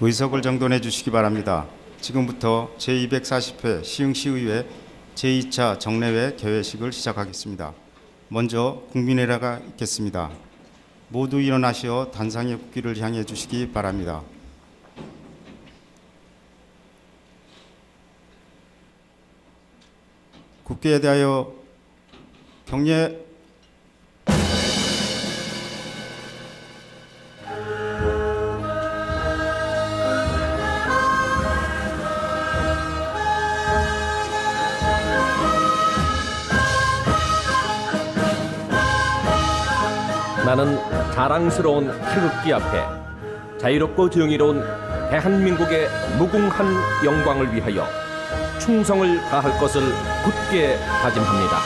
의석을 정돈해 주시기 바랍니다. 지금부터 제240회 시흥시의회 제2차 정례회 개회식을 시작하겠습니다. 먼저 국민회례가 있겠습니다. 모두 일어나시어 단상의 국기를 향해 주시기 바랍니다. 국기에 대하여 경례. 나는 자랑스러운 태극기 앞에 자유롭고 정의로운 대한민국의 무궁한 영광을 위하여 충성을 다할 것을 굳게 다짐합니다.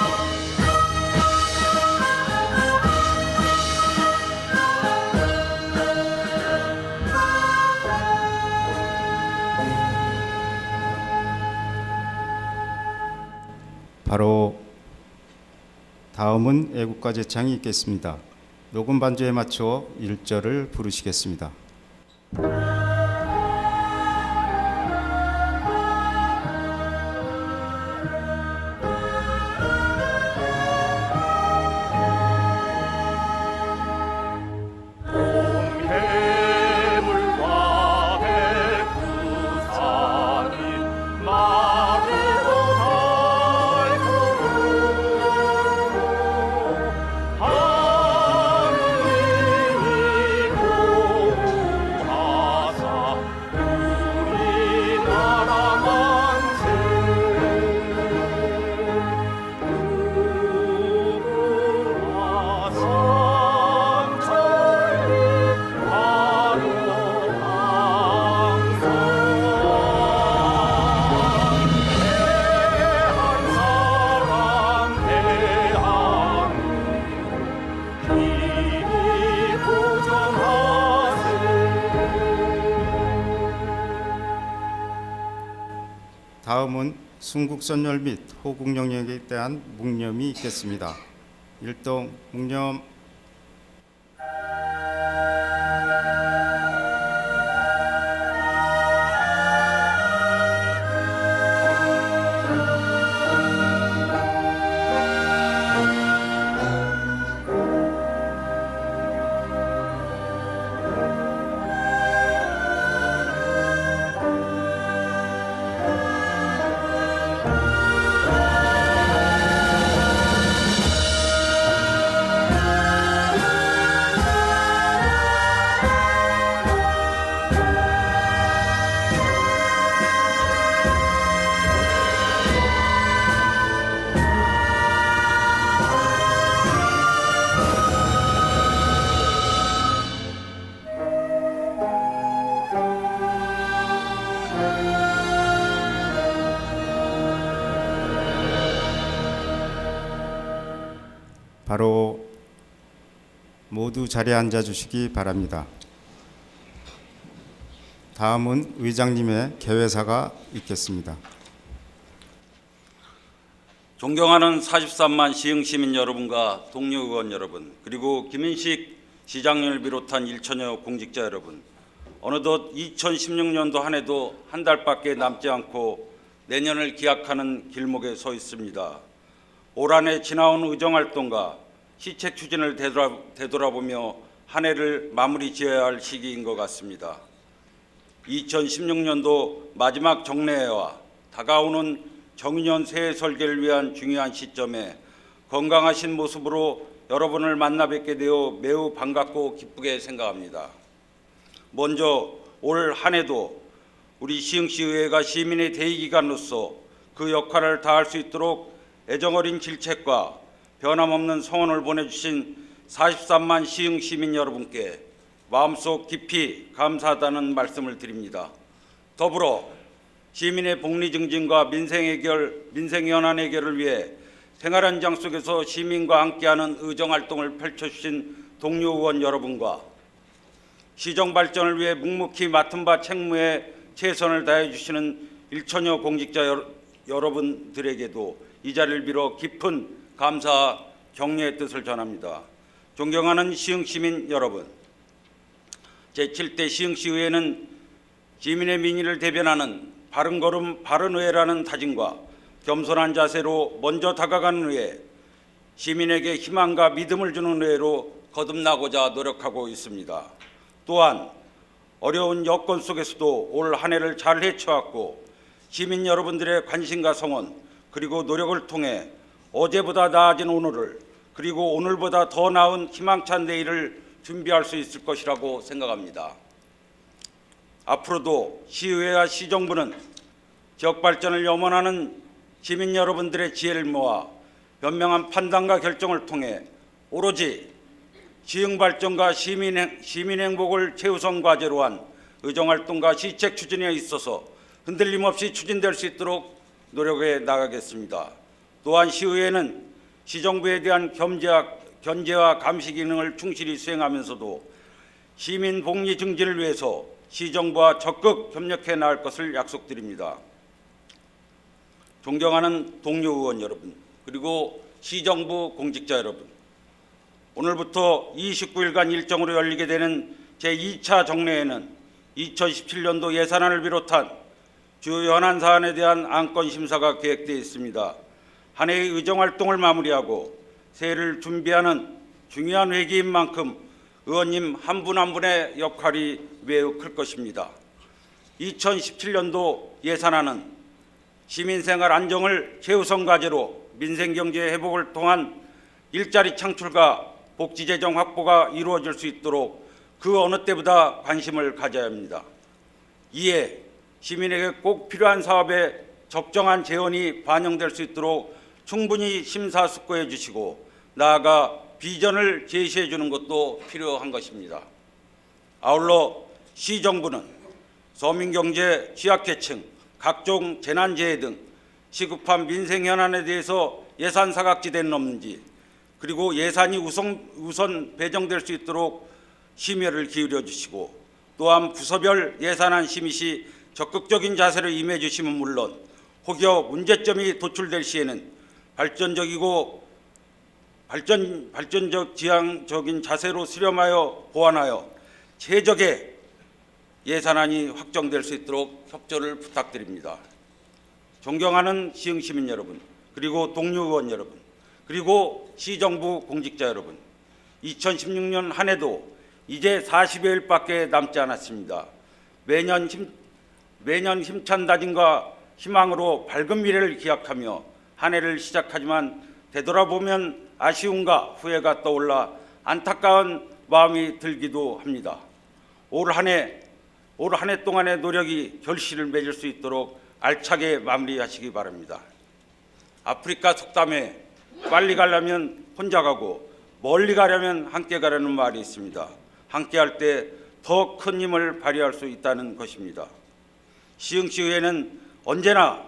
바로 다음은 애국가 제창이 있겠습니다. 녹음 반주에 맞춰 1절을 부르시겠습니다. 다음은 순국선열 및 호국 영역에 대한 묵념이 있겠습니다. 일동 묵념. 바로 모두 자리에 앉아 주시기 바랍니다. 다음은 의장님의 개회사가 있겠습니다. 존경하는 43만 시흥시민 여러분과 동료 의원 여러분, 그리고 김인식 시장님을 비롯한 1천여 공직자 여러분, 어느덧 2016년도 한 해도 한 달밖에 남지 않고 내년을 기약하는 길목에 서 있습니다. 올 한 해 지나온 의정활동과 시책 추진을 되돌아보며 한 해를 마무리 지어야 할 시기인 것 같습니다. 2016년도 마지막 정례회와 다가오는 정유년 새해 설계를 위한 중요한 시점에 건강하신 모습으로 여러분을 만나 뵙게 되어 매우 반갑고 기쁘게 생각합니다. 먼저 올 한 해도 우리 시흥시의회가 시민의 대의기관으로서 그 역할을 다할 수 있도록 애정어린 질책과 변함없는 성원을 보내주신 43만 시흥시민 여러분께 마음속 깊이 감사하다는 말씀을 드립니다. 더불어 시민의 복리 증진과 민생 현안 해결을 위해 생활 현장 속에서 시민과 함께하는 의정활동을 펼쳐주신 동료 의원 여러분과 시정 발전을 위해 묵묵히 맡은 바 책무에 최선을 다해 주시는 1천여 공직자 여러분들에게도 이 자리를 빌어 깊은 감사와 격려의 뜻을 전합니다. 존경하는 시흥시민 여러분, 제7대 시흥시의회는 시민의 민의를 대변하는 바른걸음 바른의회라는 다짐과 겸손한 자세로 먼저 다가가는 의회, 시민에게 희망과 믿음을 주는 의회로 거듭나고자 노력하고 있습니다. 또한 어려운 여건 속에서도 올 한 해를 잘 헤쳐왔고 시민 여러분들의 관심과 성원 그리고 노력을 통해 어제보다 나아진 오늘을 그리고 오늘보다 더 나은 희망찬 내일을 준비할 수 있을 것이라고 생각합니다. 앞으로도 시의회와 시정부는 지역 발전을 염원하는 시민 여러분들의 지혜를 모아 현명한 판단과 결정을 통해 오로지 지역 발전과 시민 행복을 최우선 과제로 한 의정활동과 시책 추진에 있어서 흔들림 없이 추진될 수 있도록 노력해 나가겠습니다. 또한 시의회는 시정부에 대한 견제와 감시 기능을 충실히 수행하면서도 시민 복리 증진을 위해서 시정부와 적극 협력해 나갈 것을 약속드립니다. 존경하는 동료 의원 여러분, 그리고 시정부 공직자 여러분, 오늘부터 29일간 일정으로 열리게 되는 제2차 정례회는 2017년도 예산안을 비롯한 주요 현안 사안에 대한 안건 심사가 계획되어 있습니다. 한 해의 의정활동을 마무리하고 새해를 준비하는 중요한 회기인 만큼 의원님 한 분 한 분의 역할이 매우 클 것입니다. 2017년도 예산안은 시민생활 안정을 최우선 과제로 민생경제 회복을 통한 일자리 창출과 복지재정 확보가 이루어질 수 있도록 그 어느 때보다 관심을 가져야 합니다. 이에 시민에게 꼭 필요한 사업에 적정한 재원이 반영될 수 있도록 충분히 심사숙고해 주시고 나아가 비전을 제시해 주는 것도 필요한 것입니다. 아울러 시정부는 서민경제 취약계층, 각종 재난재해 등 시급한 민생 현안에 대해서 예산 사각지대는 없는지 그리고 예산이 우선 배정될 수 있도록 심혈을 기울여 주시고 또한 부서별 예산안 심의 시 적극적인 자세로 임해 주시면 물론 혹여 문제점이 도출될 시에는 발전적 지향적인 자세로 수렴하여 보완하여 최적의 예산안이 확정될 수 있도록 협조를 부탁드립니다. 존경하는 시흥시민 여러분, 그리고 동료 의원 여러분, 그리고 시정부 공직자 여러분, 2016년 한 해도 이제 40여일밖에 남지 않았습니다. 매년 힘찬 다짐과 희망으로 밝은 미래를 기약하며 한 해를 시작하지만 되돌아보면 아쉬움과 후회가 떠올라 안타까운 마음이 들기도 합니다. 올 한 해 동안의 노력이 결실을 맺을 수 있도록 알차게 마무리하시기 바랍니다. 아프리카 속담에 빨리 가려면 혼자 가고 멀리 가려면 함께 가라는 말이 있습니다. 함께 할 때 더 큰 힘을 발휘할 수 있다는 것입니다. 시흥시의회는 언제나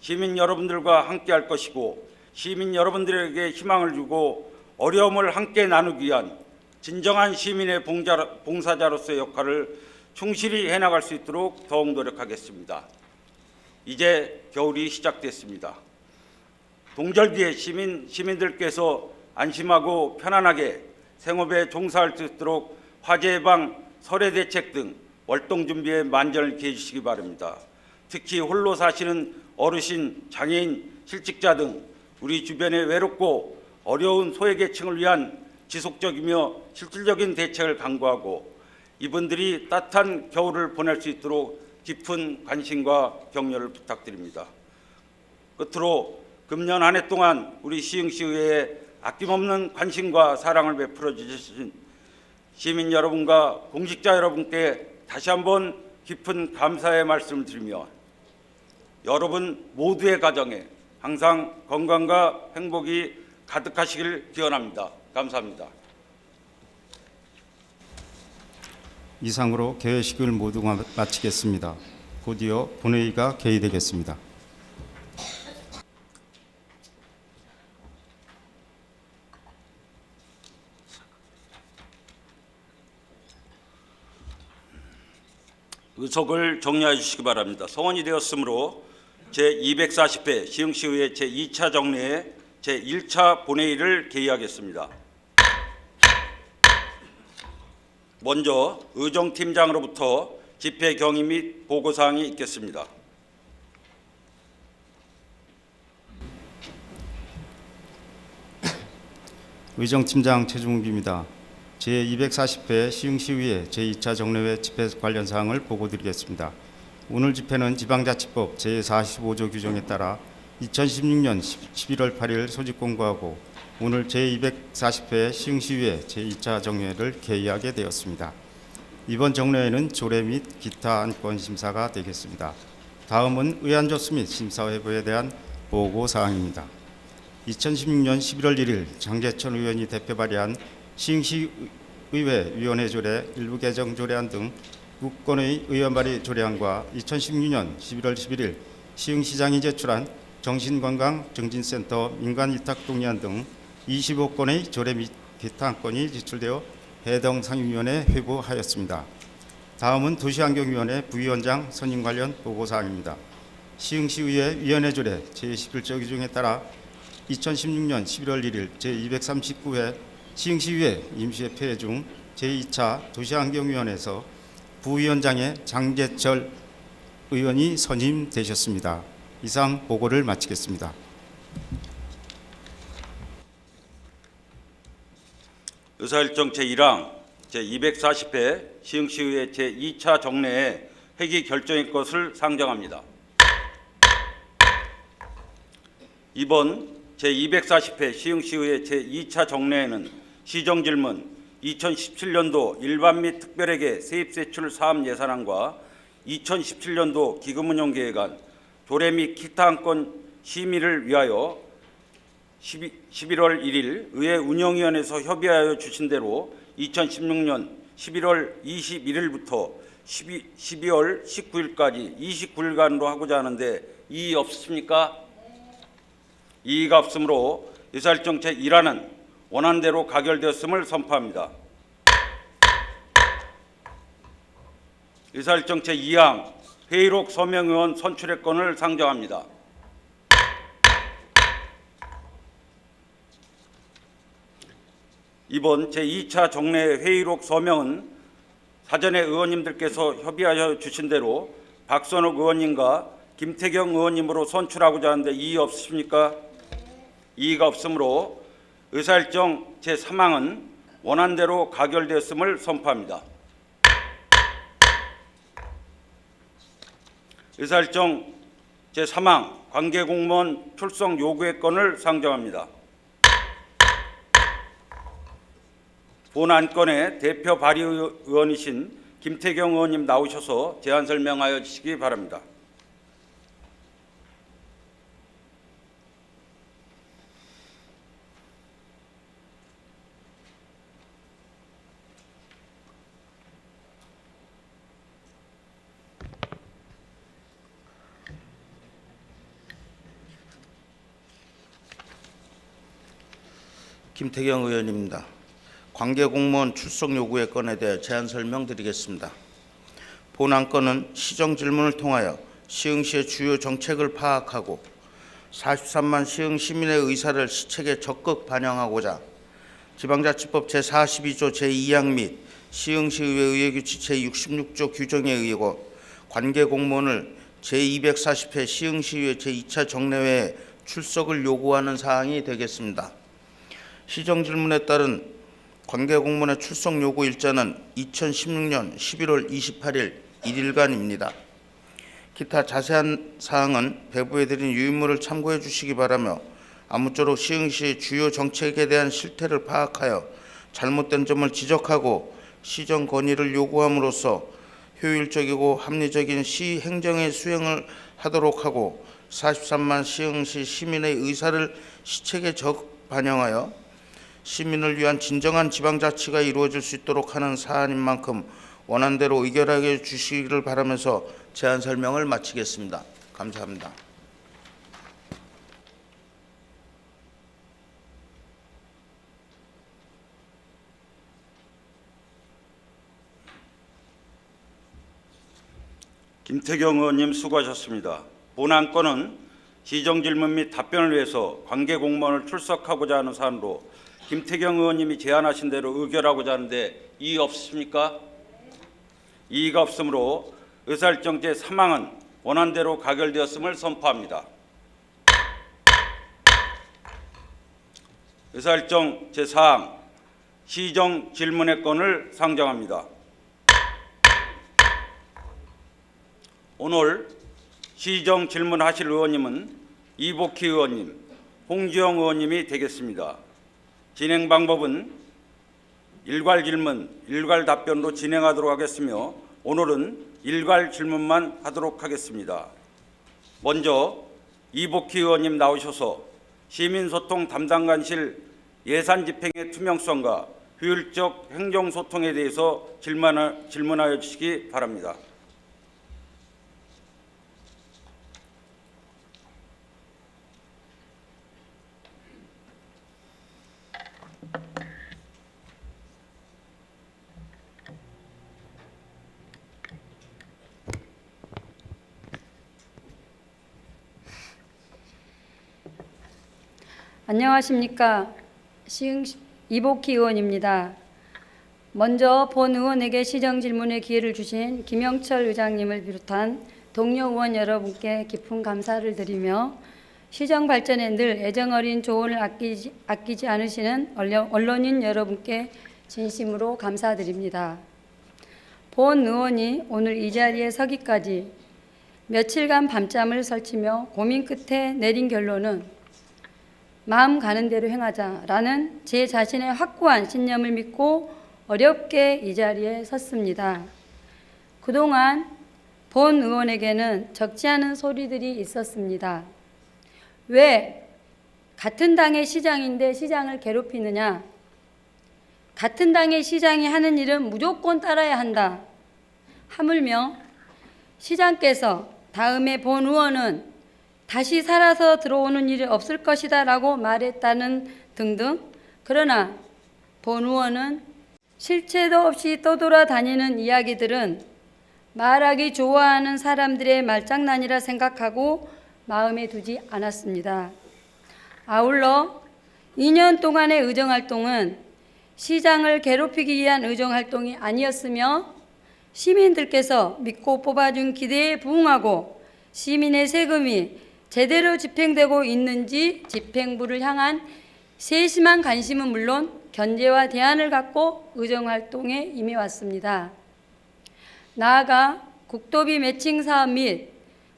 시민 여러분들과 함께 할 것이고 시민 여러분들에게 희망을 주고 어려움을 함께 나누기 위한 진정한 시민의 봉사자로서의 역할을 충실히 해나갈 수 있도록 더욱 노력하겠습니다. 이제 겨울이 시작됐습니다. 동절기에 시민들께서 안심하고 편안하게 생업에 종사할 수 있도록 화재 예방, 설해 대책 등 월동 준비에 만전을 기해 주시기 바랍니다. 특히 홀로 사시는 어르신, 장애인, 실직자 등 우리 주변의 외롭고 어려운 소외계층을 위한 지속적이며 실질적인 대책을 강구하고 이분들이 따뜻한 겨울을 보낼 수 있도록 깊은 관심과 격려를 부탁드립니다. 끝으로 금년 한 해 동안 우리 시흥시의회에 아낌없는 관심과 사랑을 베풀어 주신 시민 여러분과 공직자 여러분께 다시 한번 깊은 감사의 말씀을 드리며 여러분 모두의 가정에 항상 건강과 행복이 가득하시길 기원합니다. 감사합니다. 이상으로 개회식을 모두 마치겠습니다. 곧이어 본회의가 개의되겠습니다. 의석을 정리해 주시기 바랍니다. 성원이 되었으므로 제240회 시흥시의회 제2차 정례회 제1차 본회의를 개의하겠습니다. 먼저 의정팀장으로부터 집회 경위 및 보고사항이 있겠습니다. 의정팀장 최종욱입니다. 제240회 시흥시의회 제2차 정례회 집회 관련 사항을 보고드리겠습니다. 오늘 집회는 지방자치법 제45조 규정에 따라 2016년 11월 8일 소집 공고하고 오늘 제240회 시흥시의회 제2차 정례회를 개의하게 되었습니다. 이번 정례회는 조례 및 기타 안건 심사가 되겠습니다. 다음은 의안조수 및 심사회부에 대한 보고사항입니다. 2016년 11월 1일 장재천 의원이 대표 발의한 시흥시의회 위원회 조례 일부 개정 조례안 등 6건의 의원 발의 조례안과 2016년 11월 11일 시흥시장이 제출한 정신건강증진센터 민간위탁 동의안 등 25건의 조례 및 기타 안건이 제출되어 해당 상임위원회에 회부하였습니다. 다음은 도시환경위원회 부위원장 선임 관련 보고사항입니다. 시흥시의회 위원회 조례 제11조 규정에 따라 2016년 11월 1일 제239회 시흥시의회 임시회 폐회 중 제2차 도시환경위원회에서 부위원장의 장재철 의원이 선임되셨습니다. 이상 보고를 마치겠습니다. 의사일정 제1항 제240회 시흥시의회 제2차 정례회 회기 결정의 것을 상정합니다. 이번 제240회 시흥시의회 제2차 정례회는 시정질문 2017년도 일반 및 특별회계 세입세출 사업 예산안과 2017년도 기금운용계획안, 조례 및 기타 안건 심의를 위하여 11월 1일 의회 운영위원회에서 협의하여 주신 대로 2016년 11월 21일부터 12월 19일까지 29일간으로 하고자 하는데 이의 없으십니까? 이의가 없으므로 의사일정 제1항은 원안대로 가결되었음을 선포합니다. 의사일정 제2항 회의록 서명의원 선출의 건을 상정합니다. 이번 제2차 정례 회의록 서명은 사전에 의원님들께서 협의하여 주신 대로 박선욱 의원님과 김태경 의원님으로 선출하고자 하는데 이의 없으십니까? 이의가 없으므로 의사일정 제3항은 원안대로 가결되었음을 선포합니다. 의사일정 제3항 관계공무원 출석 요구의 건을 상정합니다. 본 안건의 대표 발의의원이신 김태경 의원님 나오셔서 제안 설명하여 주시기 바랍니다. 김태경 의원입니다. 관계공무원 출석 요구의 건에 대해 제안 설명드리겠습니다. 본 안건은 시정질문을 통하여 시흥시의 주요 정책을 파악하고 43만 시흥 시민의 의사를 시책에 적극 반영하고자 지방자치법 제42조 제2항 및 시흥시의회 의회규칙 제66조 규정에 의하고 관계공무원을 제240회 시흥시의회 제2차 정례회에 출석을 요구하는 사항이 되겠습니다. 시정질문에 따른 관계공무원의 출석 요구 일자는 2016년 11월 28일 1일간입니다. 기타 자세한 사항은 배부해드린 유인물을 참고해 주시기 바라며 아무쪼록 시흥시의 주요 정책에 대한 실태를 파악하여 잘못된 점을 지적하고 시정 건의를 요구함으로써 효율적이고 합리적인 시 행정의 수행을 하도록 하고 43만 시흥시 시민의 의사를 시책에 적극 반영하여 시민을 위한 진정한 지방자치가 이루어질 수 있도록 하는 사안인 만큼 원안대로 의결하게 주시기를 바라면서 제안 설명을 마치겠습니다. 감사합니다. 김태경 의원님 수고하셨습니다. 본 안건은 시정질문 및 답변을 위해서 관계공무원을 출석하고자 하는 사안으로 김태경 의원님이 제안하신 대로 의결하고자 하는데 이의 없으십니까? 이의가 없으므로 의사일정 제3항은 원안대로 가결되었음을 선포합니다. 의사일정 제4항 시정 질문의 건을 상정합니다. 오늘 시정 질문하실 의원님은 이복희 의원님, 홍주영 의원님이 되겠습니다. 진행 방법은 일괄 질문, 일괄 답변으로 진행하도록 하겠으며 오늘은 일괄 질문만 하도록 하겠습니다. 먼저 이복희 의원님 나오셔서 시민소통 담당관실 예산 집행의 투명성과 효율적 행정소통에 대해서 질문하여 주시기 바랍니다. 안녕하십니까. 시흥시 이복희 의원입니다. 먼저 본 의원에게 시정 질문의 기회를 주신 김영철 의장님을 비롯한 동료 의원 여러분께 깊은 감사를 드리며 시정 발전에 늘 애정어린 조언을 아끼지 않으시는 언론인 여러분께 진심으로 감사드립니다. 본 의원이 오늘 이 자리에 서기까지 며칠간 밤잠을 설치며 고민 끝에 내린 결론은 마음 가는 대로 행하자라는 제 자신의 확고한 신념을 믿고 어렵게 이 자리에 섰습니다. 그동안 본 의원에게는 적지 않은 소리들이 있었습니다. 왜 같은 당의 시장인데 시장을 괴롭히느냐? 같은 당의 시장이 하는 일은 무조건 따라야 한다. 하물며 시장께서 다음에 본 의원은 다시 살아서 들어오는 일이 없을 것이다 라고 말했다는 등등. 그러나 본 의원은 실체도 없이 떠돌아다니는 이야기들은 말하기 좋아하는 사람들의 말장난이라 생각하고 마음에 두지 않았습니다. 아울러 2년 동안의 의정활동은 시장을 괴롭히기 위한 의정활동이 아니었으며 시민들께서 믿고 뽑아준 기대에 부응하고 시민의 세금이 제대로 집행되고 있는지 집행부를 향한 세심한 관심은 물론 견제와 대안을 갖고 의정활동에 임해왔습니다. 나아가 국도비 매칭 사업 및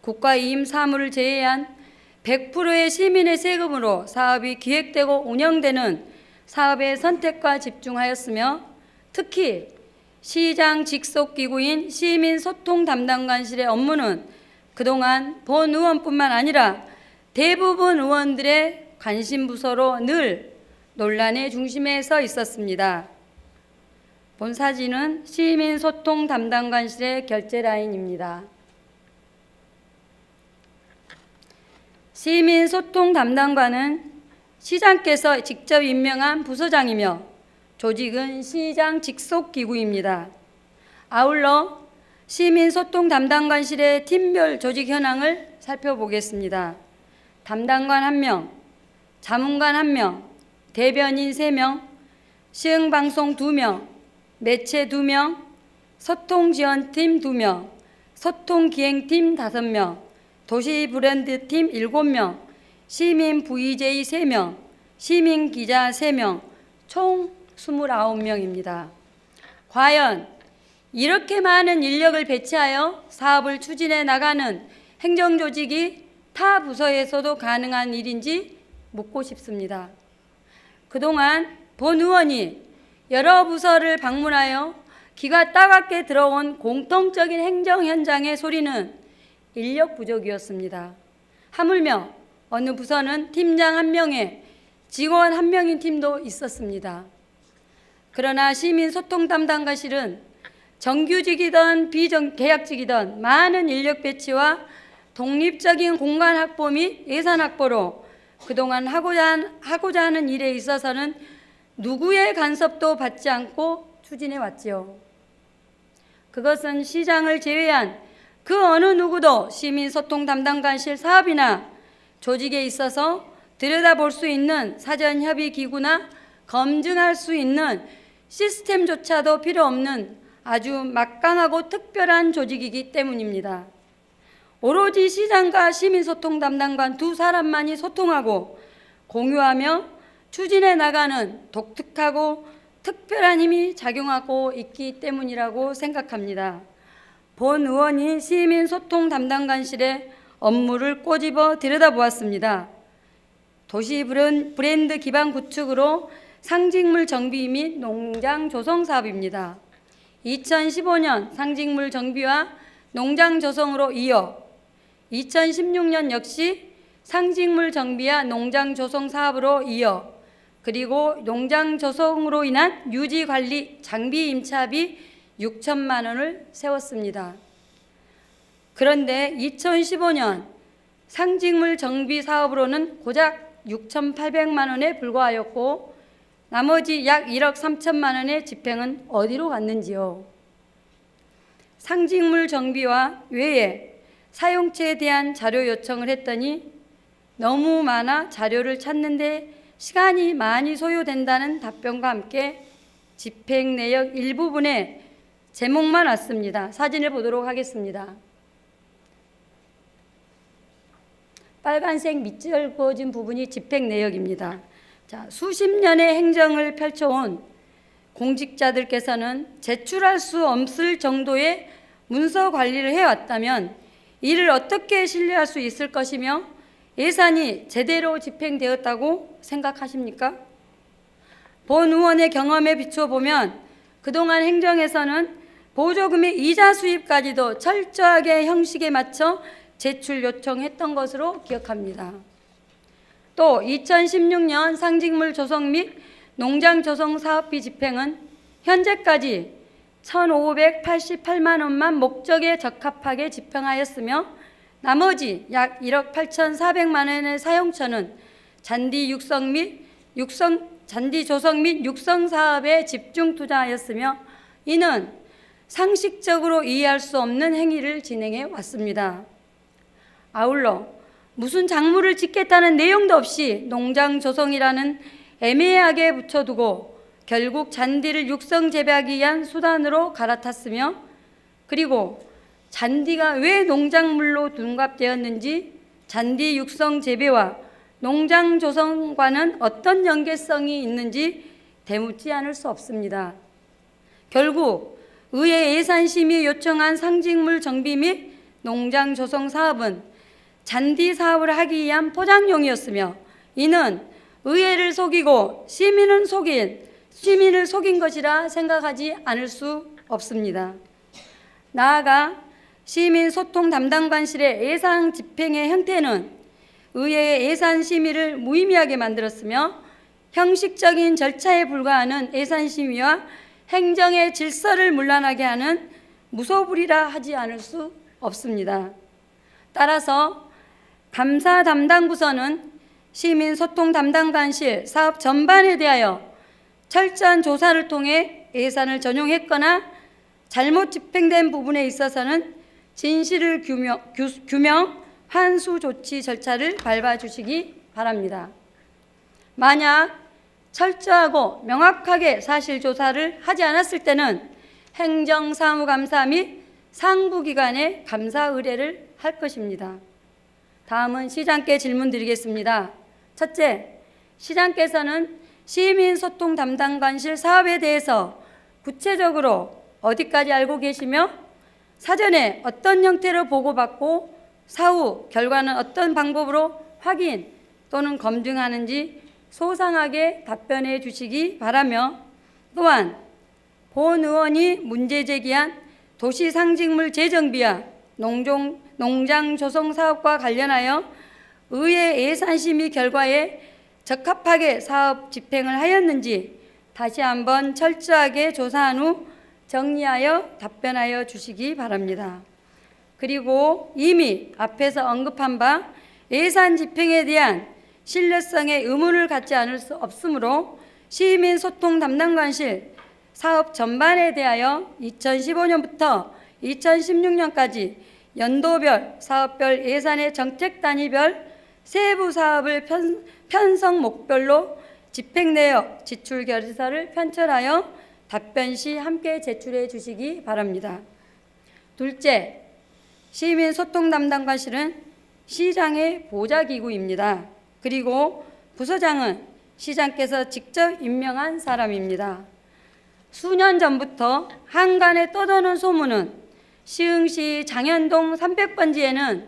국가 이임 사무를 제외한 100%의 시민의 세금으로 사업이 기획되고 운영되는 사업의 선택과 집중하였으며 특히 시장 직속 기구인 시민소통 담당관실의 업무는 그동안 본 의원뿐만 아니라 대부분 의원들의 관심 부서로 늘 논란의 중심에 서 있었습니다. 본 사진은 시민소통 담당관실의 결제 라인입니다. 시민소통 담당관은 시장께서 직접 임명한 부서장이며 조직은 시장 직속 기구입니다. 아울러 시민소통 담당관실의 팀별 조직 현황을 살펴보겠습니다. 담당관 1명, 자문관 1명, 대변인 3명, 시흥방송 2명, 매체 2명, 소통지원팀 2명, 소통기행팀 5명, 도시브랜드팀 7명, 시민 VJ 3명, 시민기자 3명, 총 29명입니다. 과연 이렇게 많은 인력을 배치하여 사업을 추진해 나가는 행정조직이 타 부서에서도 가능한 일인지 묻고 싶습니다. 그동안 본 의원이 여러 부서를 방문하여 귀가 따갑게 들어온 공통적인 행정 현장의 소리는 인력 부족이었습니다. 하물며 어느 부서는 팀장 1명에 직원 1명인 팀도 있었습니다. 그러나 시민소통 담당관실은 정규직이든 비계약직이든 많은 인력 배치와 독립적인 공간 확보 및 예산 확보로 그동안 하고자 하는 일에 있어서는 누구의 간섭도 받지 않고 추진해 왔지요. 그것은 시장을 제외한 그 어느 누구도 시민소통 담당관실 사업이나 조직에 있어서 들여다볼 수 있는 사전협의 기구나 검증할 수 있는 시스템조차도 필요 없는 아주 막강하고 특별한 조직이기 때문입니다. 오로지 시장과 시민소통 담당관 두 사람만이 소통하고 공유하며 추진해 나가는 독특하고 특별한 힘이 작용하고 있기 때문이라고 생각합니다. 본 의원이 시민소통 담당관실의 업무를 꼬집어 들여다보았습니다. 도시 브랜드 기반 구축으로 상징물 정비 및 농장 조성 사업입니다. 2015년 상징물 정비와 농장 조성으로 이어 2016년 역시 상징물 정비와 농장 조성 사업으로 이어 그리고 농장 조성으로 인한 유지 관리 장비 임차비 6천만 원을 세웠습니다. 그런데 2015년 상징물 정비 사업으로는 고작 6,800만 원에 불과하였고 나머지 약 1억 3천만 원의 집행은 어디로 갔는지요? 상징물 정비와 외에 사용처에 대한 자료 요청을 했더니 너무 많아 자료를 찾는데 시간이 많이 소요된다는 답변과 함께 집행 내역 일부분에 제목만 왔습니다. 사진을 보도록 하겠습니다. 빨간색 밑줄 그어진 부분이 집행 내역입니다. 자, 수십 년의 행정을 펼쳐온 공직자들께서는 제출할 수 없을 정도의 문서 관리를 해왔다면 이를 어떻게 신뢰할 수 있을 것이며 예산이 제대로 집행되었다고 생각하십니까? 본 의원의 경험에 비춰보면 그동안 행정에서는 보조금의 이자 수입까지도 철저하게 형식에 맞춰 제출 요청했던 것으로 기억합니다. 또 2016년 상징물 조성 및 농장 조성 사업비 집행은 현재까지 1,588만 원만 목적에 적합하게 집행하였으며 나머지 약 1억 8,400만 원의 사용처는 잔디 조성 및 육성 사업에 집중 투자하였으며 이는 상식적으로 이해할 수 없는 행위를 진행해 왔습니다. 아울러 무슨 작물을 짓겠다는 내용도 없이 농장 조성이라는 애매하게 붙여두고 결국 잔디를 육성 재배하기 위한 수단으로 갈아탔으며 그리고 잔디가 왜 농작물로 둔갑되었는지 잔디 육성 재배와 농장 조성과는 어떤 연계성이 있는지 되묻지 않을 수 없습니다. 결국 의회 예산심의 요청한 상징물 정비 및 농장 조성 사업은 잔디 사업을 하기 위한 포장용이었으며 이는 의회를 속이고 시민을 속인 것이라 생각하지 않을 수 없습니다. 나아가 시민소통 담당관실의 예산 집행의 형태는 의회의 예산 심의를 무의미하게 만들었으며 형식적인 절차에 불과하는 예산 심의와 행정의 질서를 문란하게 하는 무소불위라 하지 않을 수 없습니다. 따라서 감사 담당 부서는 시민소통 담당관실 사업 전반에 대하여 철저한 조사를 통해 예산을 전용했거나 잘못 집행된 부분에 있어서는 진실을 규명, 환수 조치 절차를 밟아주시기 바랍니다. 만약 철저하고 명확하게 사실 조사를 하지 않았을 때는 행정사무감사 및 상부기관에 감사 의뢰를 할 것입니다. 다음은 시장께 질문 드리겠습니다. 첫째, 시장께서는 시민소통 담당관실 사업에 대해서 구체적으로 어디까지 알고 계시며 사전에 어떤 형태로 보고받고 사후 결과는 어떤 방법으로 확인 또는 검증하는지 소상하게 답변해 주시기 바라며 또한 본 의원이 문제 제기한 도시 상징물 재정비와 농장 조성 사업과 관련하여 의회 예산심의 결과에 적합하게 사업 집행을 하였는지 다시 한번 철저하게 조사한 후 정리하여 답변하여 주시기 바랍니다. 그리고 이미 앞에서 언급한 바 예산 집행에 대한 신뢰성에 의문을 갖지 않을 수 없으므로 시민소통 담당관실 사업 전반에 대하여 2015년부터 2016년까지 연도별, 사업별 예산의 정책 단위별 세부 사업을 편성 목별로 집행 내역, 지출 결의서를 편철하여 답변 시 함께 제출해 주시기 바랍니다. 둘째, 시민소통 담당관실은 시장의 보좌기구입니다. 그리고 부서장은 시장께서 직접 임명한 사람입니다. 수년 전부터 한간에 떠도는 소문은 시흥시 장현동 300번지에는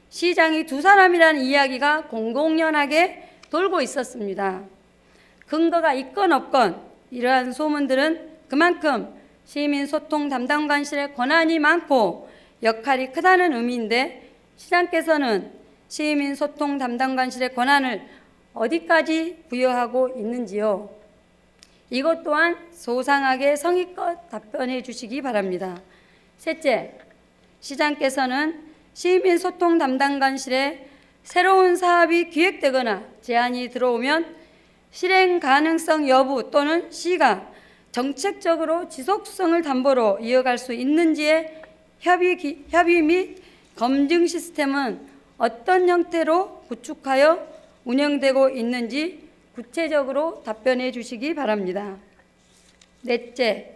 시장이 두 사람이라는 이야기가 공공연하게 돌고 있었습니다. 근거가 있건 없건 이러한 소문들은 그만큼 시민소통 담당관실의 권한이 많고 역할이 크다는 의미인데, 시장께서는 시민소통 담당관실의 권한을 어디까지 부여하고 있는지요? 이것 또한 소상하게 성의껏 답변해 주시기 바랍니다. 셋째, 시장께서는 시민소통 담당관실에 새로운 사업이 기획되거나 제안이 들어오면 실행 가능성 여부 또는 시가 정책적으로 지속성을 담보로 이어갈 수 있는지의 협의 및 검증 시스템은 어떤 형태로 구축하여 운영되고 있는지 구체적으로 답변해 주시기 바랍니다. 넷째,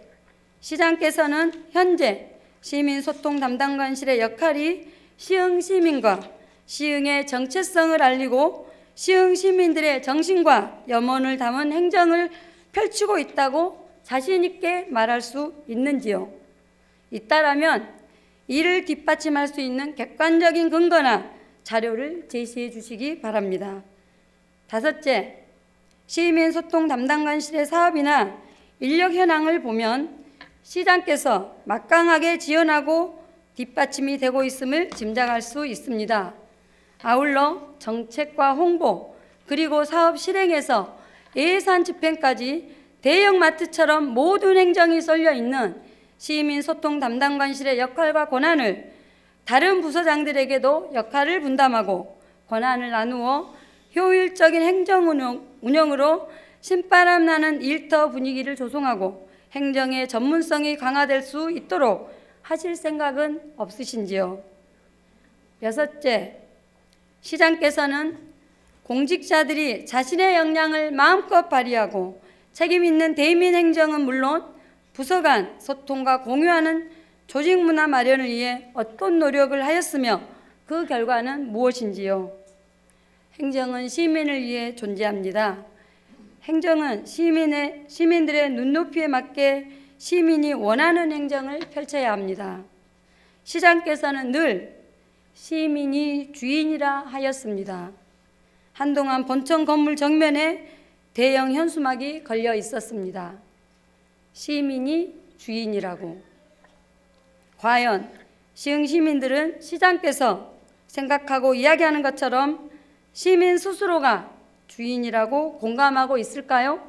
시장께서는 현재 시민소통 담당관실의 역할이 시흥 시민과 시흥의 정체성을 알리고 시흥 시민들의 정신과 염원을 담은 행정을 펼치고 있다고 자신 있게 말할 수 있는지요? 있다라면 이를 뒷받침할 수 있는 객관적인 근거나 자료를 제시해 주시기 바랍니다. 다섯째, 시민소통 담당관실의 사업이나 인력 현황을 보면 시장께서 막강하게 지원하고 뒷받침이 되고 있음을 짐작할 수 있습니다. 아울러 정책과 홍보 그리고 사업 실행에서 예산 집행까지 대형마트처럼 모든 행정이 쏠려 있는 시민소통 담당관실의 역할과 권한을 다른 부서장들에게도 역할을 분담하고 권한을 나누어 효율적인 행정 운영으로 신바람 나는 일터 분위기를 조성하고 행정의 전문성이 강화될 수 있도록 하실 생각은 없으신지요? 여섯째, 시장께서는 공직자들이 자신의 역량을 마음껏 발휘하고 책임 있는 대민 행정은 물론 부서 간 소통과 공유하는 조직 문화 마련을 위해 어떤 노력을 하였으며 그 결과는 무엇인지요? 행정은 시민을 위해 존재합니다. 행정은 시민들의 눈높이에 맞게 시민이 원하는 행정을 펼쳐야 합니다. 시장께서는 늘 시민이 주인이라 하였습니다. 한동안 본청 건물 정면에 대형 현수막이 걸려 있었습니다. 시민이 주인이라고. 과연 시흥 시민들은 시장께서 생각하고 이야기하는 것처럼 시민 스스로가 주인이라고 공감하고 있을까요?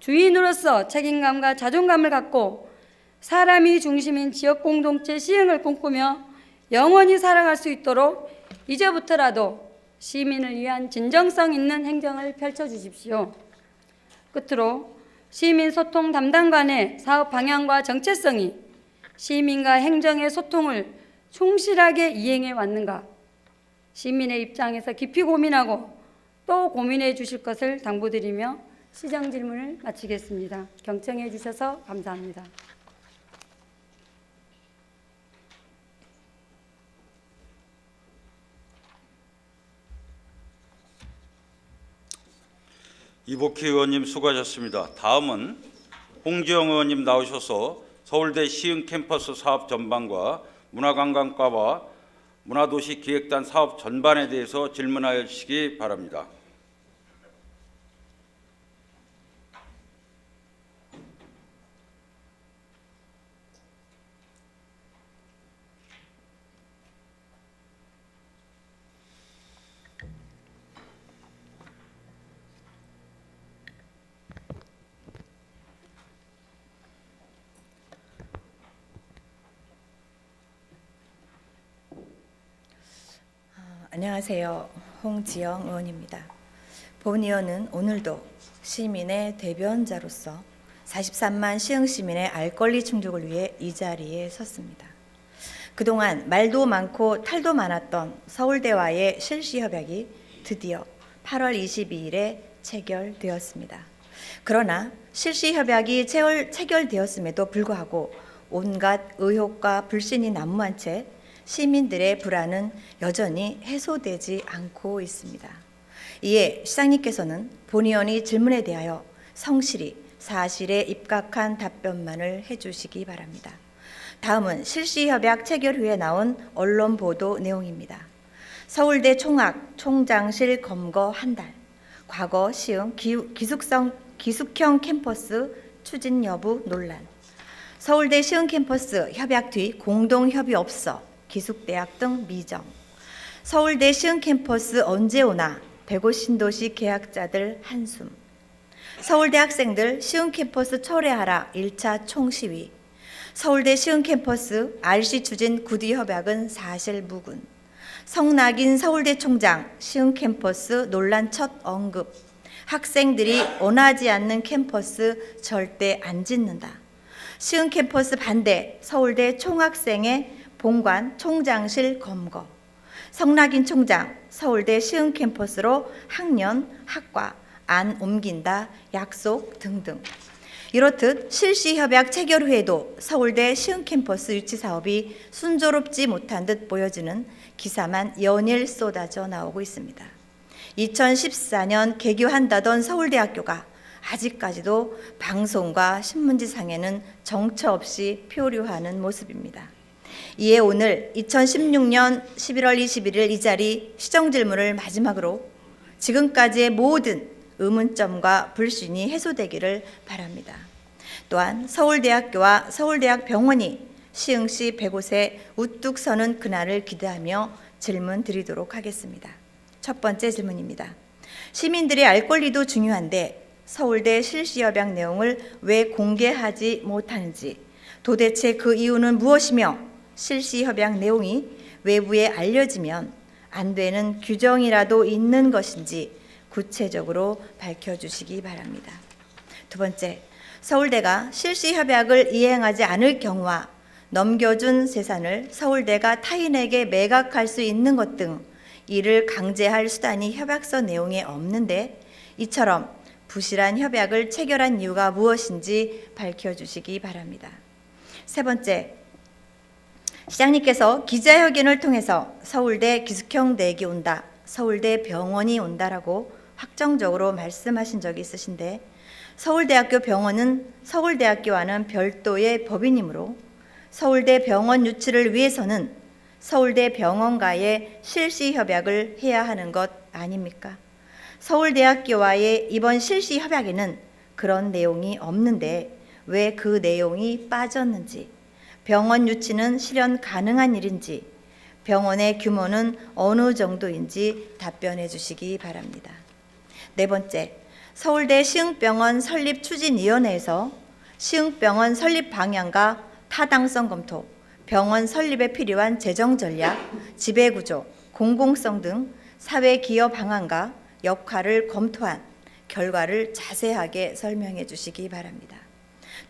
주인으로서 책임감과 자존감을 갖고 사람이 중심인 지역 공동체 시흥을 꿈꾸며 영원히 살아갈 수 있도록 이제부터라도 시민을 위한 진정성 있는 행정을 펼쳐주십시오. 끝으로 시민소통 담당관의 사업 방향과 정체성이 시민과 행정의 소통을 충실하게 이행해 왔는가, 시민의 입장에서 깊이 고민하고 또 고민해 주실 것을 당부드리며 시정 질문을 마치겠습니다. 경청해 주셔서 감사합니다. 이복희 의원님 수고하셨습니다. 다음은 홍지영 의원님 나오셔서 서울대 시흥 캠퍼스 사업 전반과 문화관광과와 문화도시 기획단 사업 전반에 대해서 질문하여 주시기 바랍니다. 안녕하세요. 홍지영 의원입니다. 본 의원은 오늘도 시민의 대변자로서 43만 시흥 시민의 알 권리 충족을 위해 이 자리에 섰습니다. 그동안 말도 많고 탈도 많았던 서울대와의 실시 협약이 드디어 8월 22일에 체결되었습니다. 그러나 실시 협약이 체결되었음에도 불구하고 온갖 의혹과 불신이 난무한 채 시민들의 불안은 여전히 해소되지 않고 있습니다. 이에 시장님께서는 본의원의 질문에 대하여 성실히 사실에 입각한 답변만을 해주시기 바랍니다. 다음은 실시협약 체결 후에 나온 언론 보도 내용입니다. 서울대 총학 총장실 검거 한 달, 과거 시흥 기숙형 캠퍼스 추진 여부 논란, 서울대 시흥 캠퍼스 협약 뒤 공동협의업소, 기숙대학 등 미정, 서울대 시흥 캠퍼스 언제 오나 105 신도시 계약자들 한숨, 서울대 학생들 시흥 캠퍼스 철회하라 1차 총시위, 서울대 시흥 캠퍼스 RC 추진 구디 협약은 사실 무근, 성낙인 서울대 총장 시흥 캠퍼스 논란 첫 언급, 학생들이 원하지 않는 캠퍼스 절대 안 짓는다, 시흥 캠퍼스 반대 서울대 총학생의 본관 총장실 검거, 성낙인 총장 서울대 시흥 캠퍼스로 학년, 학과 안 옮긴다 약속 등등. 이렇듯 실시협약 체결 후에도 서울대 시흥 캠퍼스 유치 사업이 순조롭지 못한 듯 보여지는 기사만 연일 쏟아져 나오고 있습니다. 2014년 개교한다던 서울대학교가 아직까지도 방송과 신문지상에는 정처 없이 표류하는 모습입니다. 이에 오늘 2016년 11월 21일 이 자리 시정질문을 마지막으로 지금까지의 모든 의문점과 불신이 해소되기를 바랍니다. 또한 서울대학교와 서울대학병원이 시흥시 105세 우뚝 서는 그날을 기대하며 질문 드리도록 하겠습니다. 첫 번째 질문입니다. 시민들이 알 권리도 중요한데 서울대 실시협약 내용을 왜 공개하지 못하는지, 도대체 그 이유는 무엇이며 실시협약 내용이 외부에 알려지면 안 되는 규정이라도 있는 것인지 구체적으로 밝혀주시기 바랍니다. 두 번째, 서울대가 실시협약을 이행하지 않을 경우와 넘겨준 재산을 서울대가 타인에게 매각할 수 있는 것 등 이를 강제할 수단이 협약서 내용에 없는데 이처럼 부실한 협약을 체결한 이유가 무엇인지 밝혀주시기 바랍니다. 세 번째, 시장님께서 기자회견을 통해서 서울대 기숙형 대학이 온다, 서울대 병원이 온다라고 확정적으로 말씀하신 적이 있으신데 서울대학교 병원은 서울대학교와는 별도의 법인이므로 서울대 병원 유치를 위해서는 서울대 병원과의 실시협약을 해야 하는 것 아닙니까? 서울대학교와의 이번 실시협약에는 그런 내용이 없는데 왜 그 내용이 빠졌는지, 병원 유치는 실현 가능한 일인지, 병원의 규모는 어느 정도인지 답변해 주시기 바랍니다. 네 번째, 서울대 시흥병원 설립 추진위원회에서 시흥병원 설립 방향과 타당성 검토, 병원 설립에 필요한 재정 전략, 지배구조, 공공성 등 사회 기여 방안과 역할을 검토한 결과를 자세하게 설명해 주시기 바랍니다.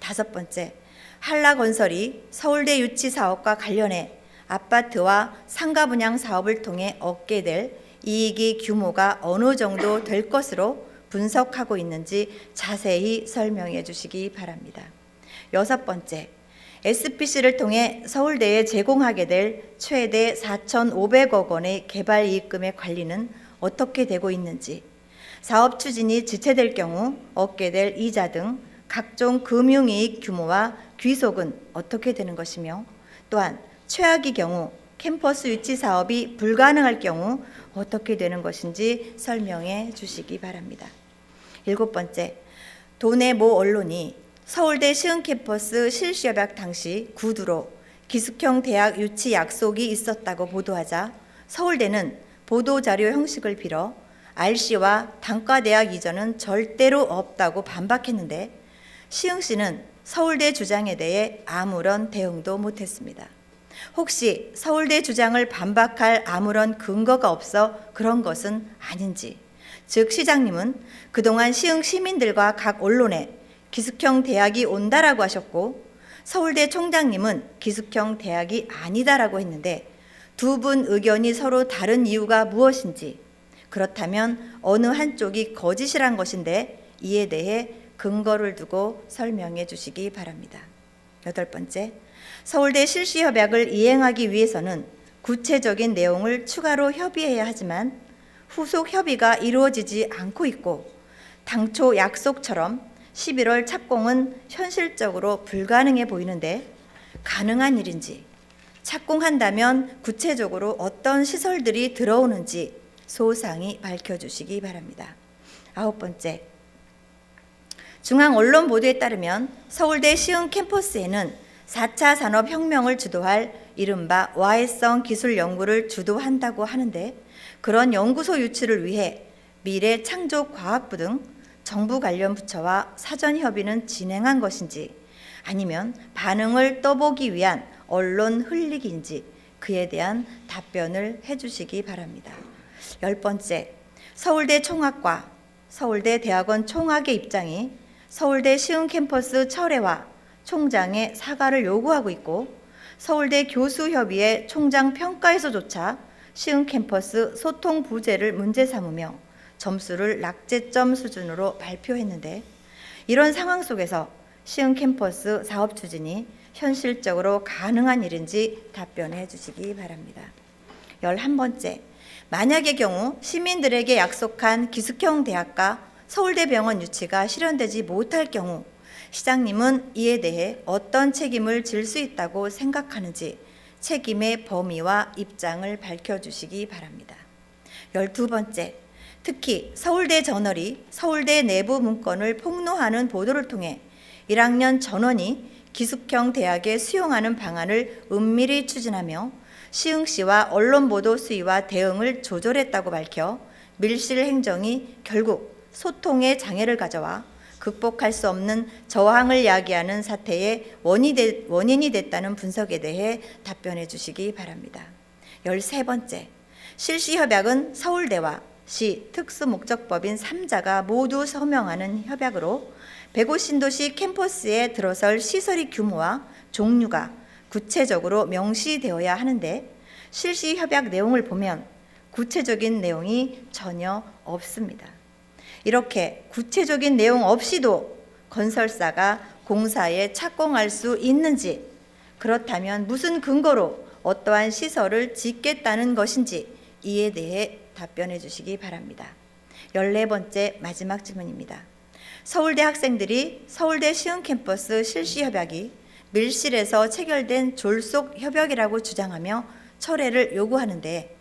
다섯 번째, 한라건설이 서울대 유치 사업과 관련해 아파트와 상가 분양 사업을 통해 얻게 될 이익이 규모가 어느 정도 될 것으로 분석하고 있는지 자세히 설명해 주시기 바랍니다. 여섯 번째, SPC를 통해 서울대에 제공하게 될 최대 4,500억 원의 개발 이익금의 관리는 어떻게 되고 있는지, 사업 추진이 지체될 경우 얻게 될 이자 등 각종 금융이익 규모와 귀속은 어떻게 되는 것이며, 또한 최악의 경우 캠퍼스 유치 사업이 불가능할 경우 어떻게 되는 것인지 설명해 주시기 바랍니다. 일곱 번째, 도내 모 언론이 서울대 시흥 캠퍼스 실시협약 당시 구두로 기숙형 대학 유치 약속이 있었다고 보도하자 서울대는 보도자료 형식을 빌어 RC와 단과대학 이전은 절대로 없다고 반박했는데 시흥시는 서울대 주장에 대해 아무런 대응도 못했습니다. 혹시 서울대 주장을 반박할 아무런 근거가 없어 그런 것은 아닌지, 즉 시장님은 그동안 시흥 시민들과 각 언론에 기숙형 대학이 온다라고 하셨고 서울대 총장님은 기숙형 대학이 아니다라고 했는데 두 분 의견이 서로 다른 이유가 무엇인지, 그렇다면 어느 한쪽이 거짓이란 것인데 이에 대해 근거를 두고 설명해 주시기 바랍니다. 8번째, 서울대 실시협약을 이행하기 위해서는 구체적인 내용을 추가로 협의해야 하지만 후속 협의가 이루어지지 않고 있고 당초 약속처럼 11월 착공은 현실적으로 불가능해 보이는데 가능한 일인지, 착공한다면 구체적으로 어떤 시설들이 들어오는지 소상히 밝혀주시기 바랍니다. 9번째, 중앙 언론 보도에 따르면 서울대 시흥 캠퍼스에는 4차 산업혁명을 주도할 이른바 와해성 기술 연구를 주도한다고 하는데 그런 연구소 유치를 위해 미래창조과학부 등 정부 관련 부처와 사전 협의는 진행한 것인지 아니면 반응을 떠보기 위한 언론 흘리기인지 그에 대한 답변을 해주시기 바랍니다. 10번째, 서울대 총학과, 서울대 대학원 총학의 입장이 서울대 시흥 캠퍼스 철회와 총장의 사과를 요구하고 있고 서울대 교수협의회 총장 평가에서조차 시흥 캠퍼스 소통 부재를 문제 삼으며 점수를 낙제점 수준으로 발표했는데 이런 상황 속에서 시흥 캠퍼스 사업 추진이 현실적으로 가능한 일인지 답변해 주시기 바랍니다. 11번째, 만약의 경우 시민들에게 약속한 기숙형 대학과 서울대병원 유치가 실현되지 못할 경우 시장님은 이에 대해 어떤 책임을 질 수 있다고 생각하는지 책임의 범위와 입장을 밝혀주시기 바랍니다. 12번째, 특히 서울대 저널이 서울대 내부 문건을 폭로하는 보도를 통해 1학년 전원이 기숙형 대학에 수용하는 방안을 은밀히 추진하며 시흥시와 언론보도 수위와 대응을 조절했다고 밝혀 밀실 행정이 결국 소통의 장애를 가져와 극복할 수 없는 저항을 야기하는 사태의 원인이 됐다는 분석에 대해 답변해 주시기 바랍니다. 13번째, 실시협약은 서울대와 시 특수목적법인 3자가 모두 서명하는 협약으로 105신도시 캠퍼스에 들어설 시설의 규모와 종류가 구체적으로 명시되어야 하는데 실시협약 내용을 보면 구체적인 내용이 전혀 없습니다. 이렇게 구체적인 내용 없이도 건설사가 공사에 착공할 수 있는지, 그렇다면 무슨 근거로 어떠한 시설을 짓겠다는 것인지 이에 대해 답변해 주시기 바랍니다. 14번째 마지막 질문입니다. 서울대 학생들이 서울대 시흥 캠퍼스 실시협약이 밀실에서 체결된 졸속 협약이라고 주장하며 철회를 요구하는데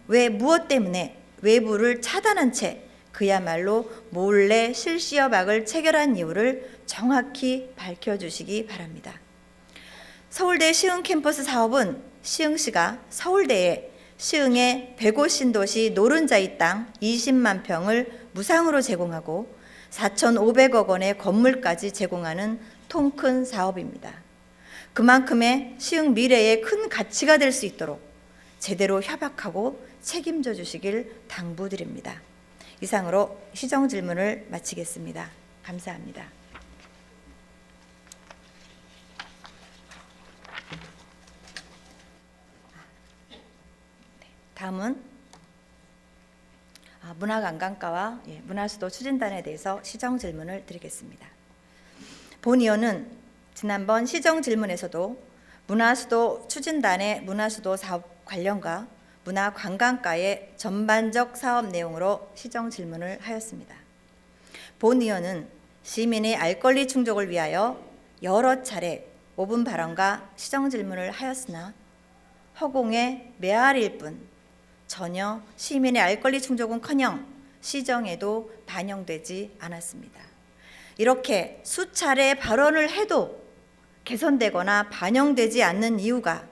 왜 무엇 때문에 외부를 차단한 채 그야말로 몰래 실시협약을 체결한 이유를 정확히 밝혀주시기 바랍니다. 서울대 시흥 캠퍼스 사업은 시흥시가 서울대에 시흥의 105신도시 노른자이 땅 20만 평을 무상으로 제공하고 4,500억 원의 건물까지 제공하는 통 큰 사업입니다. 그만큼의 시흥 미래에 큰 가치가 될 수 있도록 제대로 협약하고 책임져 주시길 당부드립니다. 이상으로 시정 질문을 마치겠습니다. 감사합니다. 다음은 문화관광과와 문화수도 추진단에 대해서 시정 질문을 드리겠습니다. 본 의원은 지난번 시정 질문에서도 문화수도 추진단의 문화수도 사업 관련과 문화관광과의 전반적 사업 내용으로 시정 질문을 하였습니다. 본 의원은 시민의 알 권리 충족을 위하여 여러 차례 5분 발언과 시정 질문을 하였으나 허공의 메아리일 뿐 전혀 시민의 알 권리 충족은커녕 시정에도 반영되지 않았습니다. 이렇게 수차례 발언을 해도 개선되거나 반영되지 않는 이유가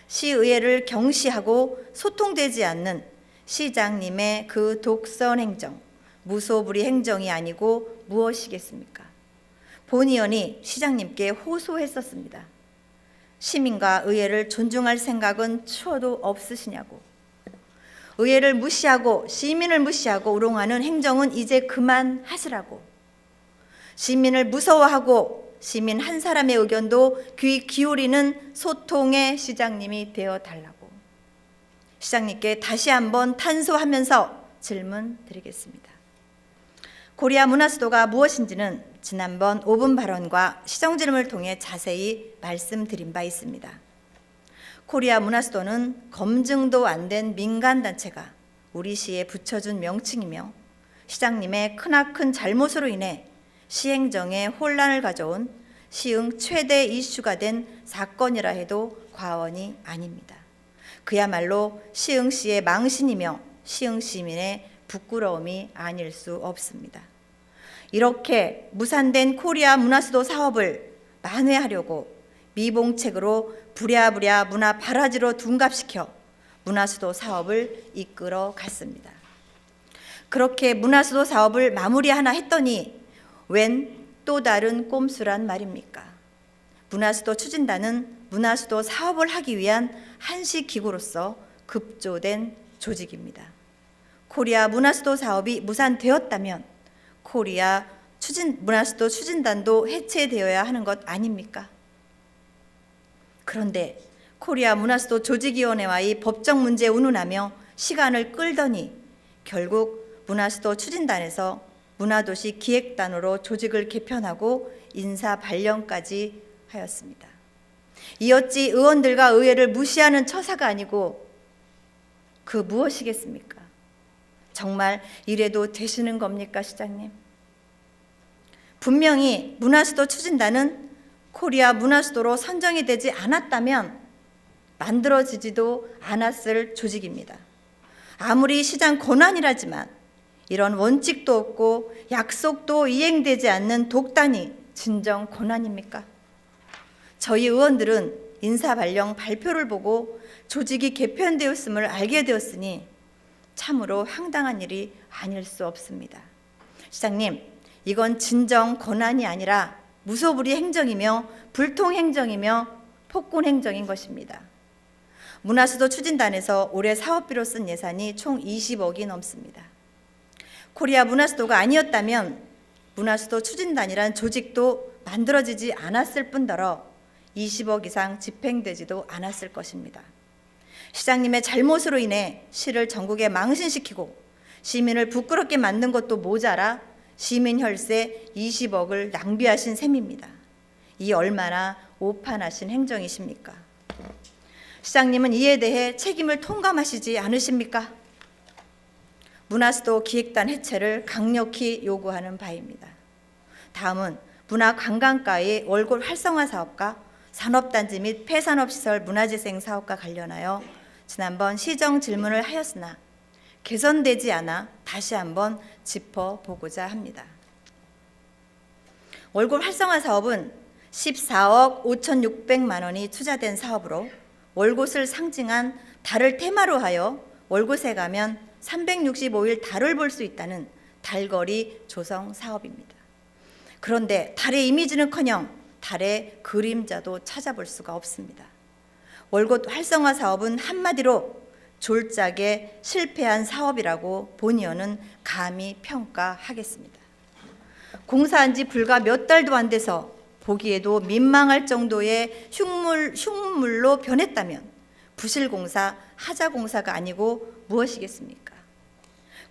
시의회를 경시하고 소통되지 않는 시장님의 그 독선 행정, 무소불위 행정이 아니고 무엇이겠습니까? 본 의원이 시장님께 호소했었습니다. 시민과 의회를 존중할 생각은 추워도 없으시냐고. 의회를 무시하고 시민을 무시하고 우롱하는 행정은 이제 그만하시라고. 시민을 무서워하고 시민 한 사람의 의견도 귀 기울이는 소통의 시장님이 되어달라고. 시장님께 다시 한번 탄소하면서 질문 드리겠습니다. 코리아 문화수도가 무엇인지는 지난번 5분 발언과 시정질문을 통해 자세히 말씀드린 바 있습니다. 코리아 문화수도는 검증도 안 된 민간단체가 우리 시에 붙여준 명칭이며 시장님의 크나큰 잘못으로 인해 시행정에 혼란을 가져온 시흥 최대 이슈가 된 사건이라 해도 과언이 아닙니다. 그야말로 시흥시의 망신이며 시흥 시민의 부끄러움이 아닐 수 없습니다. 이렇게 무산된 코리아 문화수도 사업을 만회하려고 미봉책으로 부랴부랴 문화 바라지로 둔갑시켜 문화수도 사업을 이끌어 갔습니다. 그렇게 문화수도 사업을 마무리하나 했더니 웬 또 다른 꼼수란 말입니까? 문화수도 추진단은 문화수도 사업을 하기 위한 한시기구로서 급조된 조직입니다. 코리아 문화수도 사업이 무산되었다면 코리아 문화수도 추진단도 해체되어야 하는 것 아닙니까? 그런데 코리아 문화수도 조직위원회와의 법적 문제 운운하며 시간을 끌더니 결국 문화수도 추진단에서 문화도시 기획단으로 조직을 개편하고 인사 발령까지 하였습니다. 이 어찌 의원들과 의회를 무시하는 처사가 아니고 그 무엇이겠습니까? 정말 이래도 되시는 겁니까, 시장님? 분명히 문화수도 추진단은 코리아 문화수도로 선정이 되지 않았다면 만들어지지도 않았을 조직입니다. 아무리 시장 권한이라지만 이런 원칙도 없고 약속도 이행되지 않는 독단이 진정 권한입니까? 저희 의원들은 인사발령 발표를 보고 조직이 개편되었음을 알게 되었으니 참으로 황당한 일이 아닐 수 없습니다. 시장님, 이건 진정 권한이 아니라 무소불위 행정이며 불통 행정이며 폭군 행정인 것입니다. 문화수도 추진단에서 올해 사업비로 쓴 예산이 총 20억이 넘습니다. 코리아 문화수도가 아니었다면 문화수도 추진단이란 조직도 만들어지지 않았을 뿐더러 20억 이상 집행되지도 않았을 것입니다. 시장님의 잘못으로 인해 시를 전국에 망신시키고 시민을 부끄럽게 만든 것도 모자라 시민 혈세 20억을 낭비하신 셈입니다. 이 얼마나 오판하신 행정이십니까? 시장님은 이에 대해 책임을 통감하시지 않으십니까? 문화수도 기획단 해체를 강력히 요구하는 바입니다. 다음은 문화관광가의 월골 활성화 사업과 산업단지 및 폐산업시설 문화재생 사업과 관련하여 지난번 시정 질문을 하였으나 개선되지 않아 다시 한번 짚어보고자 합니다. 월골 활성화 사업은 14억 5,600만 원이 투자된 사업으로 월곶을 상징한 달을 테마로 하여 월곶에 가면 365일 달을 볼 수 있다는 달거리 조성 사업입니다. 그런데 달의 이미지는커녕 달의 그림자도 찾아볼 수가 없습니다. 월곶 활성화 사업은 한마디로 졸작에 실패한 사업이라고 본의원은 감히 평가하겠습니다. 공사한 지 불과 몇 달도 안 돼서 보기에도 민망할 정도의 흉물로 변했다면 부실공사, 하자공사가 아니고 무엇이겠습니까?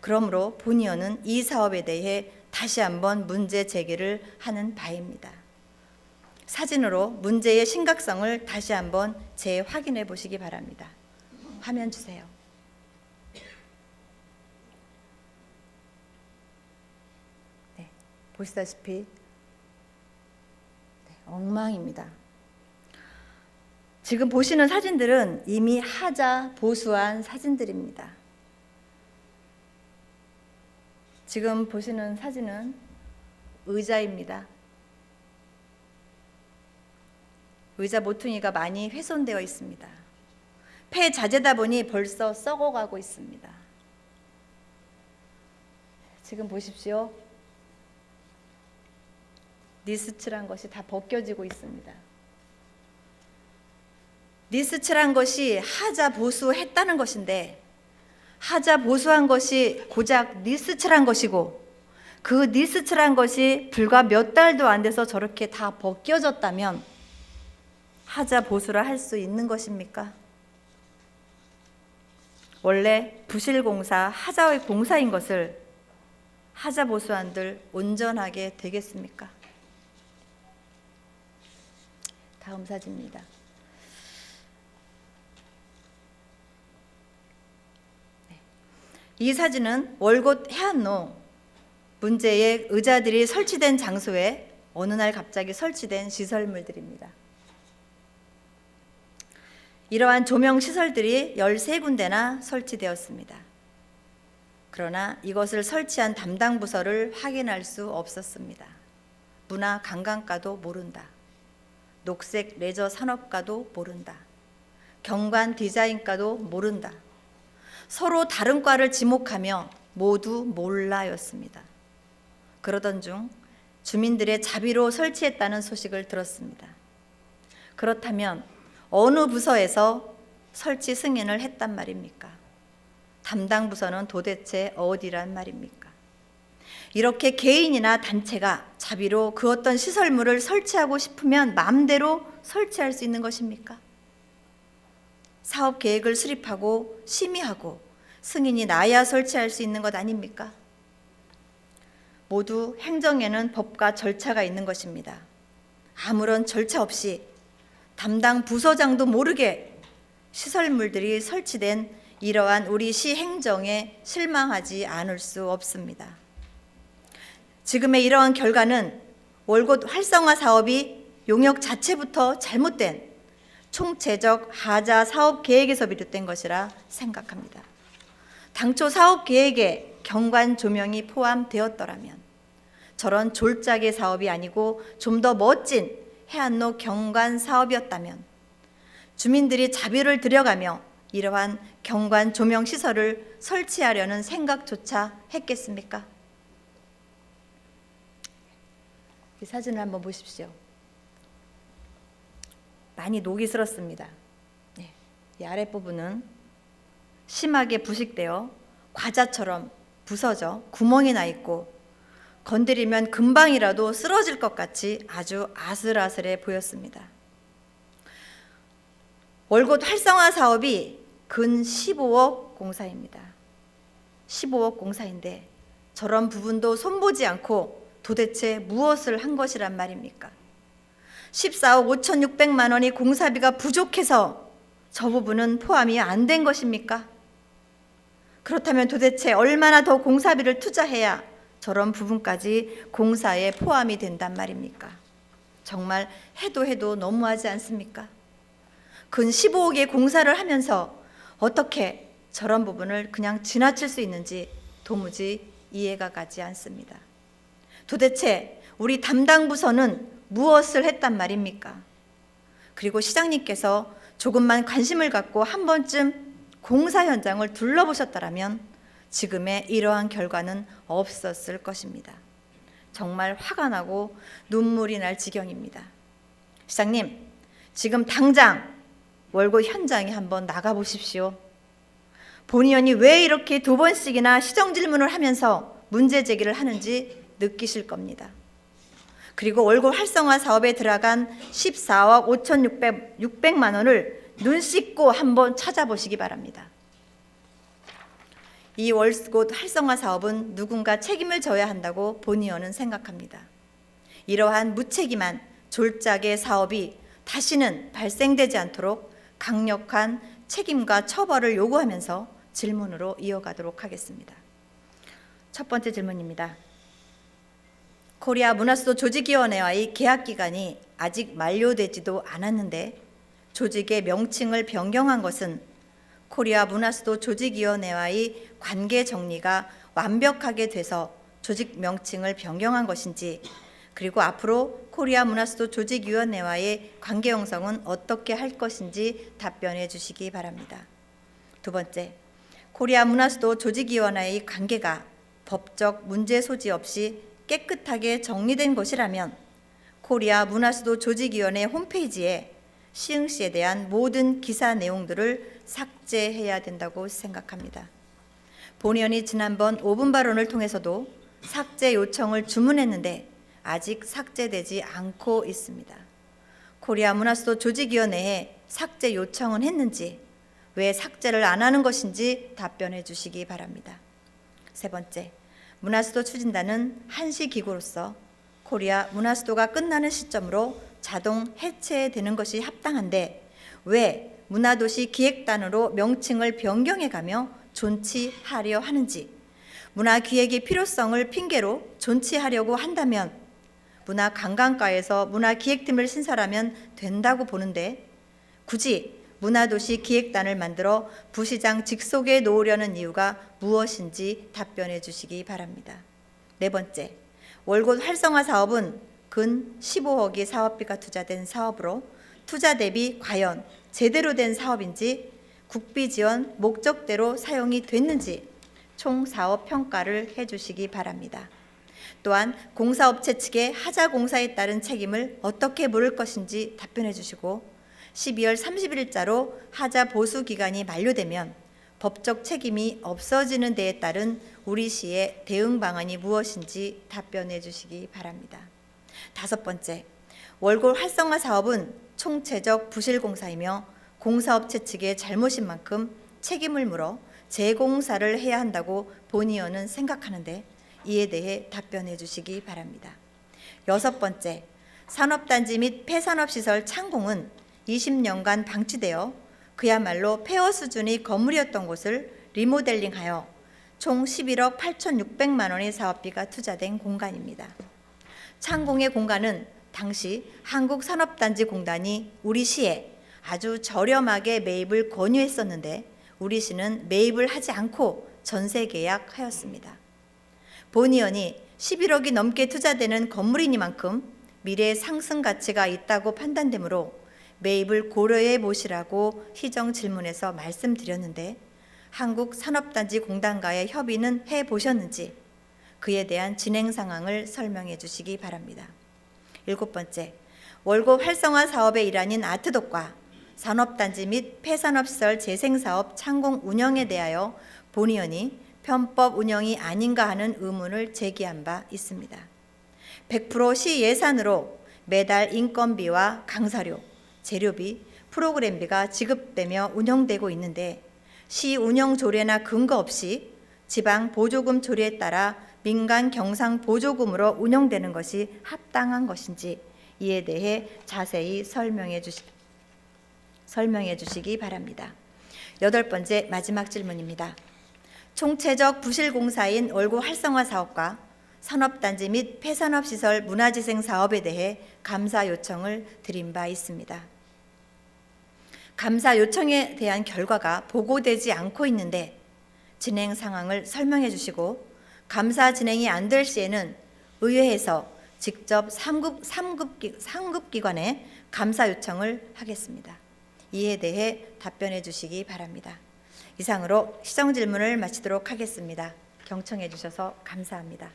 그러므로 본의원은 이 사업에 대해 다시 한번 문제 제기를 하는 바입니다. 사진으로 문제의 심각성을 다시 한번 재확인해 보시기 바랍니다. 화면 주세요. 네, 보시다시피 엉망입니다. 지금 보시는 사진들은 이미 하자 보수한 사진들입니다. 지금 보시는 사진은 의자입니다. 의자 모퉁이가 많이 훼손되어 있습니다. 폐자재다 보니 벌써 썩어가고 있습니다. 지금 보십시오. 니스칠한 것이 다 벗겨지고 있습니다. 니스칠한 것이 하자 보수했다는 것인데 하자 보수한 것이 고작 니스칠한 것이고 그 니스칠한 것이 불과 몇 달도 안 돼서 저렇게 다 벗겨졌다면 하자 보수라 할 수 있는 것입니까? 원래 부실공사, 하자의 공사인 것을 하자보수안들 온전하게 되겠습니까? 다음 사진입니다. 이 사진은 월곶 해안로 문제의 의자들이 설치된 장소에 어느 날 갑자기 설치된 시설물들입니다. 이러한 조명 시설들이 13군데나 설치되었습니다. 그러나 이것을 설치한 담당 부서를 확인할 수 없었습니다. 문화 관광과도 모른다. 녹색 레저 산업과도 모른다. 경관 디자인과도 모른다. 서로 다른 과를 지목하며 모두 몰라였습니다. 그러던 중 주민들의 자비로 설치했다는 소식을 들었습니다. 그렇다면 어느 부서에서 설치 승인을 했단 말입니까? 담당 부서는 도대체 어디란 말입니까? 이렇게 개인이나 단체가 자비로 그 어떤 시설물을 설치하고 싶으면 마음대로 설치할 수 있는 것입니까? 사업 계획을 수립하고 심의하고 승인이 나야 설치할 수 있는 것 아닙니까? 모두 행정에는 법과 절차가 있는 것입니다. 아무런 절차 없이 담당 부서장도 모르게 시설물들이 설치된 이러한 우리 시 행정에 실망하지 않을 수 없습니다. 지금의 이러한 결과는 월곶 활성화 사업이 용역 자체부터 잘못된 총체적 하자 사업 계획에서 비롯된 것이라 생각합니다. 당초 사업 계획에 경관 조명이 포함되었더라면 저런 졸작의 사업이 아니고 좀 더 멋진 해안로 경관 사업이었다면 주민들이 자비를 들여가며 이러한 경관 조명 시설을 설치하려는 생각조차 했겠습니까? 이 사진을 한번 보십시오. 많이 녹이 슬었습니다. 이 아랫부분은 심하게 부식되어 과자처럼 부서져 구멍이 나 있고 건드리면 금방이라도 쓰러질 것 같이 아주 아슬아슬해 보였습니다. 월곶 활성화 사업이 근 15억 공사입니다. 15억 공사인데 저런 부분도 손보지 않고 도대체 무엇을 한 것이란 말입니까? 14억 5,600만 원이 공사비가 부족해서 저 부분은 포함이 안 된 것입니까? 그렇다면 도대체 얼마나 더 공사비를 투자해야 저런 부분까지 공사에 포함이 된단 말입니까? 정말 해도 너무하지 않습니까? 근 15억의 공사를 하면서 어떻게 저런 부분을 그냥 지나칠 수 있는지 도무지 이해가 가지 않습니다. 도대체 우리 담당 부서는 무엇을 했단 말입니까? 그리고 시장님께서 조금만 관심을 갖고 한 번쯤 공사 현장을 둘러보셨더라면 지금의 이러한 결과는 없었을 것입니다. 정말 화가 나고 눈물이 날 지경입니다. 시장님, 지금 당장 월곶 현장에 한번 나가보십시오. 본 의원이 왜 이렇게 2번씩이나 시정 질문을 하면서 문제 제기를 하는지 느끼실 겁니다. 그리고 월곶 활성화 사업에 들어간 14억 5,600만 원을 눈 씻고 한번 찾아보시기 바랍니다. 이 월곶 활성화 사업은 누군가 책임을 져야 한다고 본 의원은 생각합니다. 이러한 무책임한 졸작의 사업이 다시는 발생되지 않도록 강력한 책임과 처벌을 요구하면서 질문으로 이어가도록 하겠습니다. 첫 번째 질문입니다. 코리아 문화수도 조직위원회와의 계약 기간이 아직 만료되지도 않았는데 조직의 명칭을 변경한 것은 코리아 문화수도 조직위원회와의 관계 정리가 완벽하게 돼서 조직 명칭을 변경한 것인지, 그리고 앞으로 코리아 문화수도 조직위원회와의 관계 형성은 어떻게 할 것인지 답변해 주시기 바랍니다. 두 번째, 코리아 문화수도 조직위원회의 관계가 법적 문제 소지 없이 깨끗하게 정리된 것이라면 코리아 문화수도 조직위원회 홈페이지에 시흥시에 대한 모든 기사 내용들을 삭제해야 된다고 생각합니다. 본 의원이 지난번 5분 발언을 통해서도 삭제 요청을 주문했는데 아직 삭제되지 않고 있습니다. 코리아 문화수도 조직위원회에 삭제 요청은 했는지, 왜 삭제를 안 하는 것인지 답변해 주시기 바랍니다. 세 번째, 문화수도 추진단은 한시 기구로서 코리아 문화수도가 끝나는 시점으로 자동 해체되는 것이 합당한데 왜 문화도시 기획단으로 명칭을 변경해가며 존치하려 하는지, 문화기획의 필요성을 핑계로 존치하려고 한다면 문화관광과에서 문화기획팀을 신설하면 된다고 보는데 굳이 문화도시 기획단을 만들어 부시장 직속에 놓으려는 이유가 무엇인지 답변해 주시기 바랍니다. 네 번째, 월곶 활성화 사업은 근 15억의 사업비가 투자된 사업으로 투자 대비 과연 제대로 된 사업인지, 국비 지원 목적대로 사용이 됐는지 총 사업 평가를 해주시기 바랍니다. 또한 공사업체 측의 하자 공사에 따른 책임을 어떻게 물을 것인지 답변해 주시고 12월 30일자로 하자 보수 기간이 만료되면 법적 책임이 없어지는 데에 따른 우리 시의 대응 방안이 무엇인지 답변해 주시기 바랍니다. 다섯 번째, 월곶 활성화 사업은 총체적 부실공사이며 공사업체 측의 잘못인 만큼 책임을 물어 재공사를 해야 한다고 본의원은 생각하는데 이에 대해 답변해 주시기 바랍니다. 여섯 번째, 산업단지 및 폐산업시설 창공은 20년간 방치되어 그야말로 폐허 수준의 건물이었던 곳을 리모델링하여 총 11억 8,600만 원의 사업비가 투자된 공간입니다. 창공의 공간은 당시 한국산업단지공단이 우리 시에 아주 저렴하게 매입을 권유했었는데 우리 시는 매입을 하지 않고 전세 계약하였습니다. 본의원이 11억이 넘게 투자되는 건물이니만큼 미래의 상승 가치가 있다고 판단되므로 매입을 고려해 보시라고 시정 질문에서 말씀드렸는데 한국산업단지공단과의 협의는 해보셨는지 그에 대한 진행 상황을 설명해 주시기 바랍니다. 일곱 번째, 월곶 활성화 사업의 일환인 아트독과 산업단지 및 폐산업시설 재생사업 창공 운영에 대하여 본의원이 편법 운영이 아닌가 하는 의문을 제기한 바 있습니다. 100% 시 예산으로 매달 인건비와 강사료, 재료비, 프로그램비가 지급되며 운영되고 있는데 시 운영 조례나 근거 없이 지방 보조금 조례에 따라 민간 경상 보조금으로 운영되는 것이 합당한 것인지 이에 대해 자세히 설명해 주시기 바랍니다. 여덟 번째, 마지막 질문입니다. 총체적 부실공사인 월곶 활성화 사업과 산업단지 및 폐산업시설 문화재생 사업에 대해 감사 요청을 드린 바 있습니다. 감사 요청에 대한 결과가 보고되지 않고 있는데 진행 상황을 설명해 주시고 감사 진행이 안 될 시에는 의회에서 직접 상급기관에 감사 요청을 하겠습니다. 이에 대해 답변해 주시기 바랍니다. 이상으로 시정 질문을 마치도록 하겠습니다. 경청해 주셔서 감사합니다.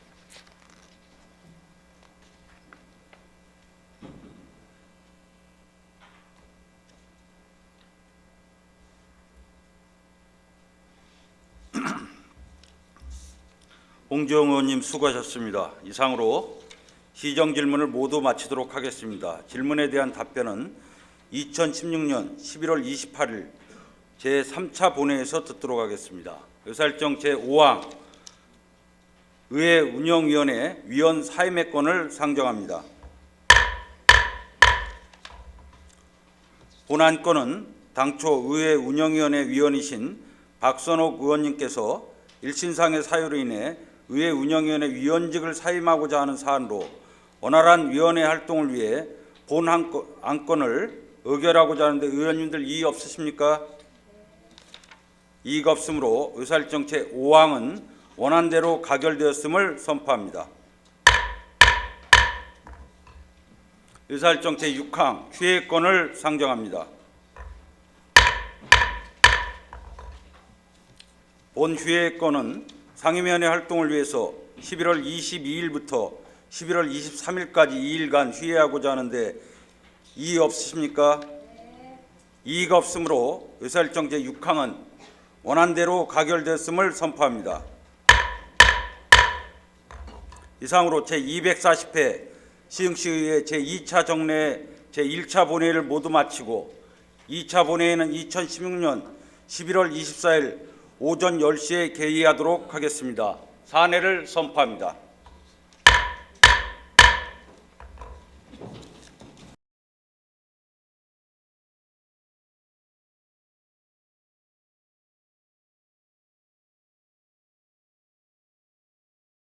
홍지영 의원님 수고하셨습니다. 이상으로 시정 질문을 모두 마치도록 하겠습니다. 질문에 대한 답변은 2016년 11월 28일 제3차 본회에서 듣도록 하겠습니다. 의사일정 제5항 의회 운영위원회 위원 사임의권을 상정합니다. 본안건은 당초 의회 운영위원회 위원이신 박선옥 의원님께서 일신상의 사유로 인해 의회 운영위원회 위원직을 사임하고자 하는 사안으로 원활한 위원회 활동을 위해 본 안건을 의결하고자 하는데 의원님들 이의 없으십니까? 이의가 없으므로 의사일정 제5항은 원안대로 가결되었음을 선포합니다. 의사일정 제6항 휴회권을 상정합니다. 본 휴회권은 상임위원회 활동을 위해서 11월 22일부터 11월 23일까지 2일간 휴회하고자 하는데 이의 없으십니까? 이의가 없으므로 의사일정 제6항은 원안대로 가결됐음을 선포합니다. 이상으로 제240회 시흥시의회 제2차 정례 제1차 본회의를 모두 마치고 2차 본회의는 2016년 11월 24일 오전 10시에 개의하도록 하겠습니다. 사내를 선포합니다.